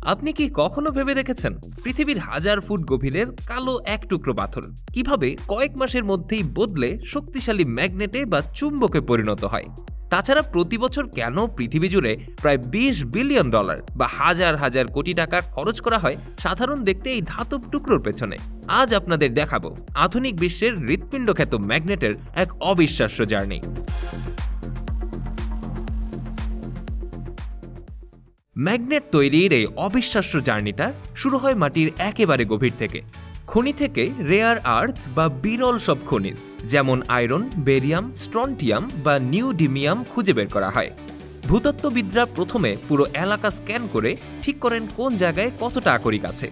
আপনি কি কখনো ভেবে দেখেছেন পৃথিবীর হাজার ফুট গভীরের কালো এক টুকরো পাথর কিভাবে কয়েক মাসের মধ্যেই বদলে শক্তিশালী ম্যাগনেটে বা চুম্বকে পরিণত হয়? তাছাড়া প্রতি বছর কেন পৃথিবী জুড়ে প্রায় $20 বিলিয়ন বা হাজার হাজার কোটি টাকা খরচ করা হয় সাধারণ দেখতে এই ধাতব টুকরোর পেছনে? আজ আপনাদের দেখাবো আধুনিক বিশ্বের হৃৎপিণ্ড খ্যাত ম্যাগনেটের এক অবিশ্বাস্য জার্নি। ম্যাগনেট তৈরির এই অবিশ্বাস্য জার্নিটা শুরু হয় মাটির একেবারে গভীর থেকে। খনি থেকে রেয়ার আর্থ বা বিরল সব খনিজ যেমন আয়রন, বেরিয়াম, স্ট্রন্টিয়াম বা নিউডিমিয়াম খুঁজে বের করা হয়। ভূতত্ত্ববিদরা প্রথমে পুরো এলাকা স্ক্যান করে ঠিক করেন কোন জায়গায় কতটা আকরিক আছে।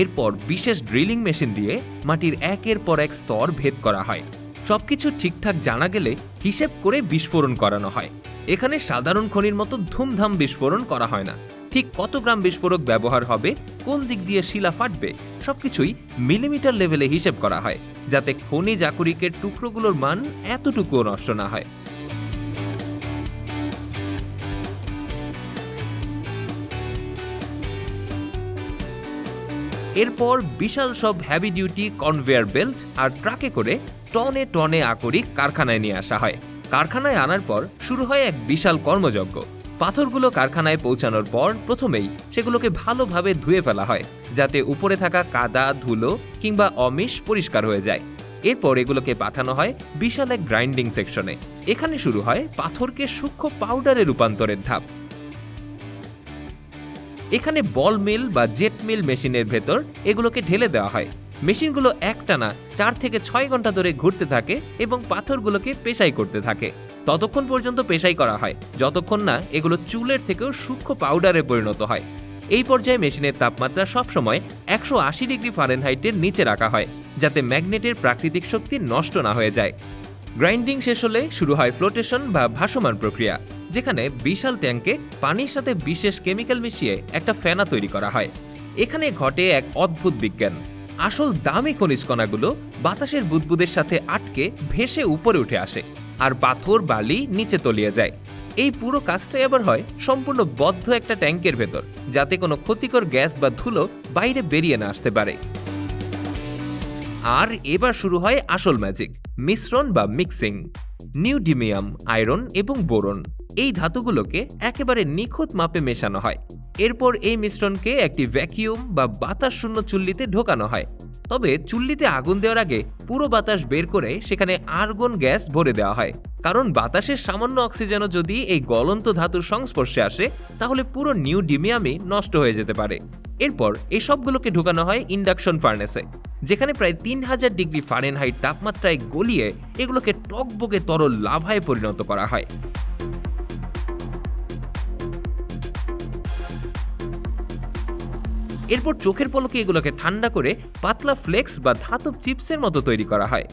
এরপর বিশেষ ড্রিলিং মেশিন দিয়ে মাটির একের পর এক স্তর ভেদ করা হয়। সবকিছু ঠিকঠাক জানা গেলে হিসেব করে বিস্ফোরণ করানো হয়। এখানে সাধারণ খনির মতো ধুমধাম বিস্ফোরণ করা হয় না। ঠিক কত গ্রাম বিস্ফোরক ব্যবহার হবে, কোন দিক দিয়ে শিলা ফাটবে, সবকিছুই মিলিমিটার লেভেলে হিসেব করা হয়, যাতে খনিজ আকরিকের টুকরোগুলোর মান এতটুকুও নষ্ট না হয়। এরপর বিশাল সব হেভি ডিউটি কনভেয়ার বেল্ট আর ট্রাকে করে টনে টনে আকরিক কারখানায় নিয়ে আসা হয়। কারখানায় আনার পর শুরু হয় এক বিশাল কর্মযজ্ঞ। পাথরগুলো কারখানায় পৌঁছানোর পর প্রথমেই সেগুলোকে ভালোভাবে ধুয়ে ফেলা হয়, যাতে উপরে থাকা কাদা, ধুলো কিংবা অমিশ পরিষ্কার হয়ে যায়। এরপর এগুলোকে পাঠানো হয় বিশাল এক গ্রাইন্ডিং সেকশনে। এখানে শুরু হয় পাথরকে সূক্ষ্ম পাউডারে রূপান্তরের ধাপ। এখানে বল মিল বা জেট মিল মেশিনের ভেতর এগুলোকে ঢেলে দেওয়া হয়। মেশিনগুলো একটানা 4 থেকে 6 ঘন্টা ধরে ঘুরতে থাকে এবং পাথরগুলোকে পেশাই করতে থাকে। ততক্ষণ পর্যন্ত পেশাই করা হয় যতক্ষণ না এগুলো চুলের থেকেও সূক্ষ্ম পাউডারে পরিণত হয়। এই পর্যায়ে মেশিনের তাপমাত্রা সবসময় 180 ডিগ্রি ফারেনহাইটের নিচে রাখা হয়, যাতে ম্যাগনেটের প্রাকৃতিক শক্তি নষ্ট না হয়ে যায়। গ্রাইন্ডিং শেষ হলে শুরু হয় ফ্লোটেশন বা ভাসমান প্রক্রিয়া, যেখানে বিশাল ট্যাঙ্কে পানির সাথে বিশেষ কেমিক্যাল মিশিয়ে একটা ফেনা তৈরি করা হয়। এখানে ঘটে এক অদ্ভুত বিজ্ঞান। আসল দামি খনিজ কণাগুলো বাতাসের বুদবুদের সাথে আটকে ভেসে উপরে উঠে আসে, আর পাথর বালি নিচে তলিয়ে যায়। এই পুরো কাজটাই আবার হয় সম্পূর্ণ বদ্ধ একটা ট্যাঙ্কের ভেতর, যাতে কোনো ক্ষতিকর গ্যাস বা ধুলো বাইরে বেরিয়ে না আসতে পারে। আর এবার শুরু হয় আসল ম্যাজিক, মিশ্রণ বা মিক্সিং। নিউডিমিয়াম, আয়রন এবং বোরন এই ধাতুগুলোকে একেবারে নিখুঁত মাপে মেশানো হয়। এরপর এই মিশ্রণকে একটি ভ্যাকিউম বা বাতাস শূন্য চুল্লিতে ঢোকানো হয়। তবে চুল্লিতে আগুন দেওয়ার আগে পুরো বাতাস বের করে সেখানে আর্গন গ্যাস ভরে দেওয়া হয়, কারণ বাতাসের সামান্য অক্সিজেনও যদি এই গলন্ত ধাতুর সংস্পর্শে আসে তাহলে পুরো নিউডিমিয়ামই নষ্ট হয়ে যেতে পারে। এরপর এই সবগুলোকে ঢোকানো হয় ইন্ডাকশন ফার্নেসে, যেখানে প্রায় 3000 ডিগ্রি ফারেনহাইট তাপমাত্রায় গলিয়ে এগুলোকে টকবকে তরল লাভায় পরিণত করা হয়। এরপর চোখের পলকে এগুলোকে ঠান্ডা করে পাতলা ফ্লেক্স বা ধাতব চিপসের মতো তৈরি করা হয়।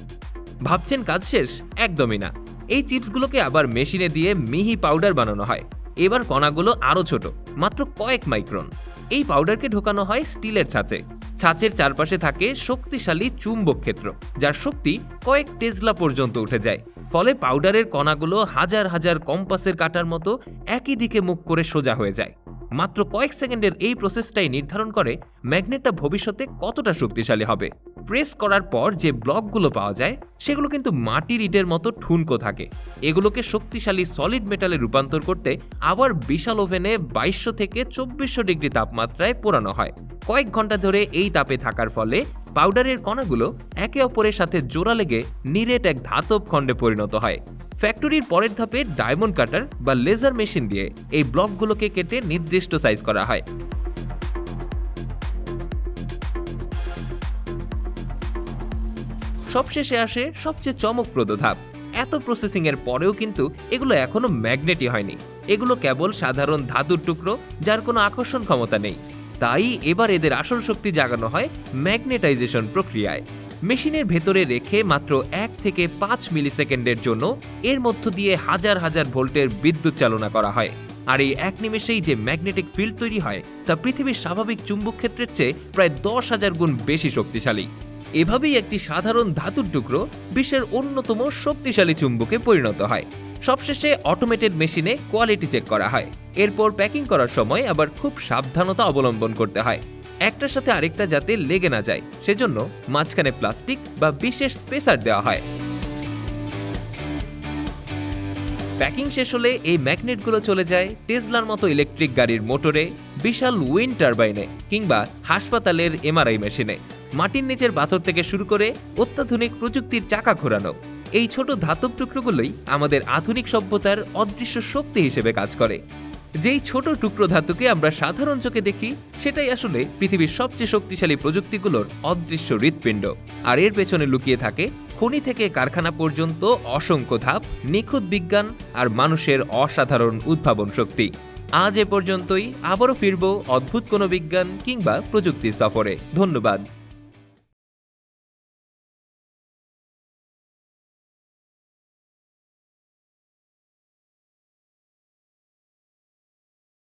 ভাবছেন কাজ শেষ? একদমই না। এই চিপসগুলোকে আবার মেশিনে দিয়ে মিহি পাউডার বানানো হয়। এবার কণাগুলো আরো ছোট, মাত্র কয়েক মাইক্রন। এই পাউডারকে ঢোকানো হয় স্টিলের ছাঁচে। ছাঁচের চারপাশে থাকে শক্তিশালী চুম্বক ক্ষেত্র, যার শক্তি কয়েক টেসলা পর্যন্ত উঠে যায়। ফলে পাউডারের কণাগুলো হাজার হাজার কম্পাসের কাঁটার মতো একই দিকে মুখ করে সোজা হয়ে যায়। মাত্র কয়েক সেকেন্ডের এই প্রসেসটাই নির্ধারণ করে ম্যাগনেটটা ভবিষ্যতে কতটা শক্তিশালী হবে। প্রেস করার পর যে ব্লকগুলো পাওয়া যায় সেগুলো কিন্তু মাটির ইটের মতো ঠুনকো থাকে। এগুলোকে শক্তিশালী সলিড মেটালে রূপান্তর করতে আবার বিশাল ওভেনে 2200 থেকে 2400 ডিগ্রি তাপমাত্রায় পোড়ানো হয়। কয়েক ঘন্টা ধরে এই তাপে থাকার ফলে পাউডারের কণাগুলো একে অপরের সাথে জোড়া লেগে নিরেট এক ধাতব খণ্ডে পরিণত হয়। ফ্যাক্টরির পরের ধাপে ডায়মন্ড কাটার বা লেজার মেশিন দিয়ে এই ব্লকগুলোকে কেটে নির্দিষ্ট সাইজ করা হয়। সবশেষে আসে সবচেয়ে চমকপ্রদ ধাপ। এত প্রসেসিং এর পরেও কিন্তু এগুলো এখনো ম্যাগনেটই হয়নি। এগুলো কেবল সাধারণ ধাতুর টুকরো, যার কোনো আকর্ষণ ক্ষমতা নেই। তাই এবার এদের আসল শক্তি জাগানো হয় ম্যাগনেটাইজেশন প্রক্রিয়ায়। মেশিনের ভেতরে রেখে মাত্র 1 থেকে 5 মিলিসেকেন্ডের জন্য এর মধ্য দিয়ে হাজার হাজার ভোল্টের বিদ্যুৎ চালনা করা হয়। আর এই এক নিমেষেই যে ম্যাগনেটিক ফিল্ড তৈরি হয় তা পৃথিবীর স্বাভাবিক চুম্বক ক্ষেত্রের চেয়ে প্রায় 10,000 গুণ বেশি শক্তিশালী। এভাবেই একটি সাধারণ ধাতুর টুকরো বিশ্বের অন্যতম শক্তিশালী চুম্বকে পরিণত হয়। সবশেষে অটোমেটেড মেশিনে কোয়ালিটি চেক করা হয়। এরপর প্যাকিং করার সময় আবার খুব সাবধানতা অবলম্বন করতে হয়, একটার সাথে আরেকটা যাতে লেগে না যায়, সেজন্য মাঝখানে প্লাস্টিক বা বিশেষ স্পেসার দেওয়া হয়। প্যাকিং শেষ হলে এই ম্যাগনেটগুলো চলে যায় টেসলার মতো ইলেকট্রিক গাড়ির মোটরে, বিশাল উইন্ড টারবাইনে কিংবা হাসপাতালের এমআরআই মেশিনে। মাটির নিচের পাথর থেকে শুরু করে অত্যাধুনিক প্রযুক্তির চাকা ঘোরানো এই ছোট ধাতব টুকরোগুলোই আমাদের আধুনিক সভ্যতার অদৃশ্য শক্তি হিসেবে কাজ করে। যেই ছোট টুকরো ধাতুকে আমরা সাধারণ চোখে দেখি, সেটাই আসলে পৃথিবীর সবচেয়ে শক্তিশালী প্রযুক্তিগুলোর অদৃশ্য হৃৎপিণ্ড। আর এর পেছনে লুকিয়ে থাকে খনি থেকে কারখানা পর্যন্ত অসংখ্য ধাপ, নিখুঁত বিজ্ঞান আর মানুষের অসাধারণ উদ্ভাবন শক্তি। আজ এ পর্যন্তই, আবারও ফিরব অদ্ভুত কোনো বিজ্ঞান কিংবা প্রযুক্তির সফরে। ধন্যবাদ।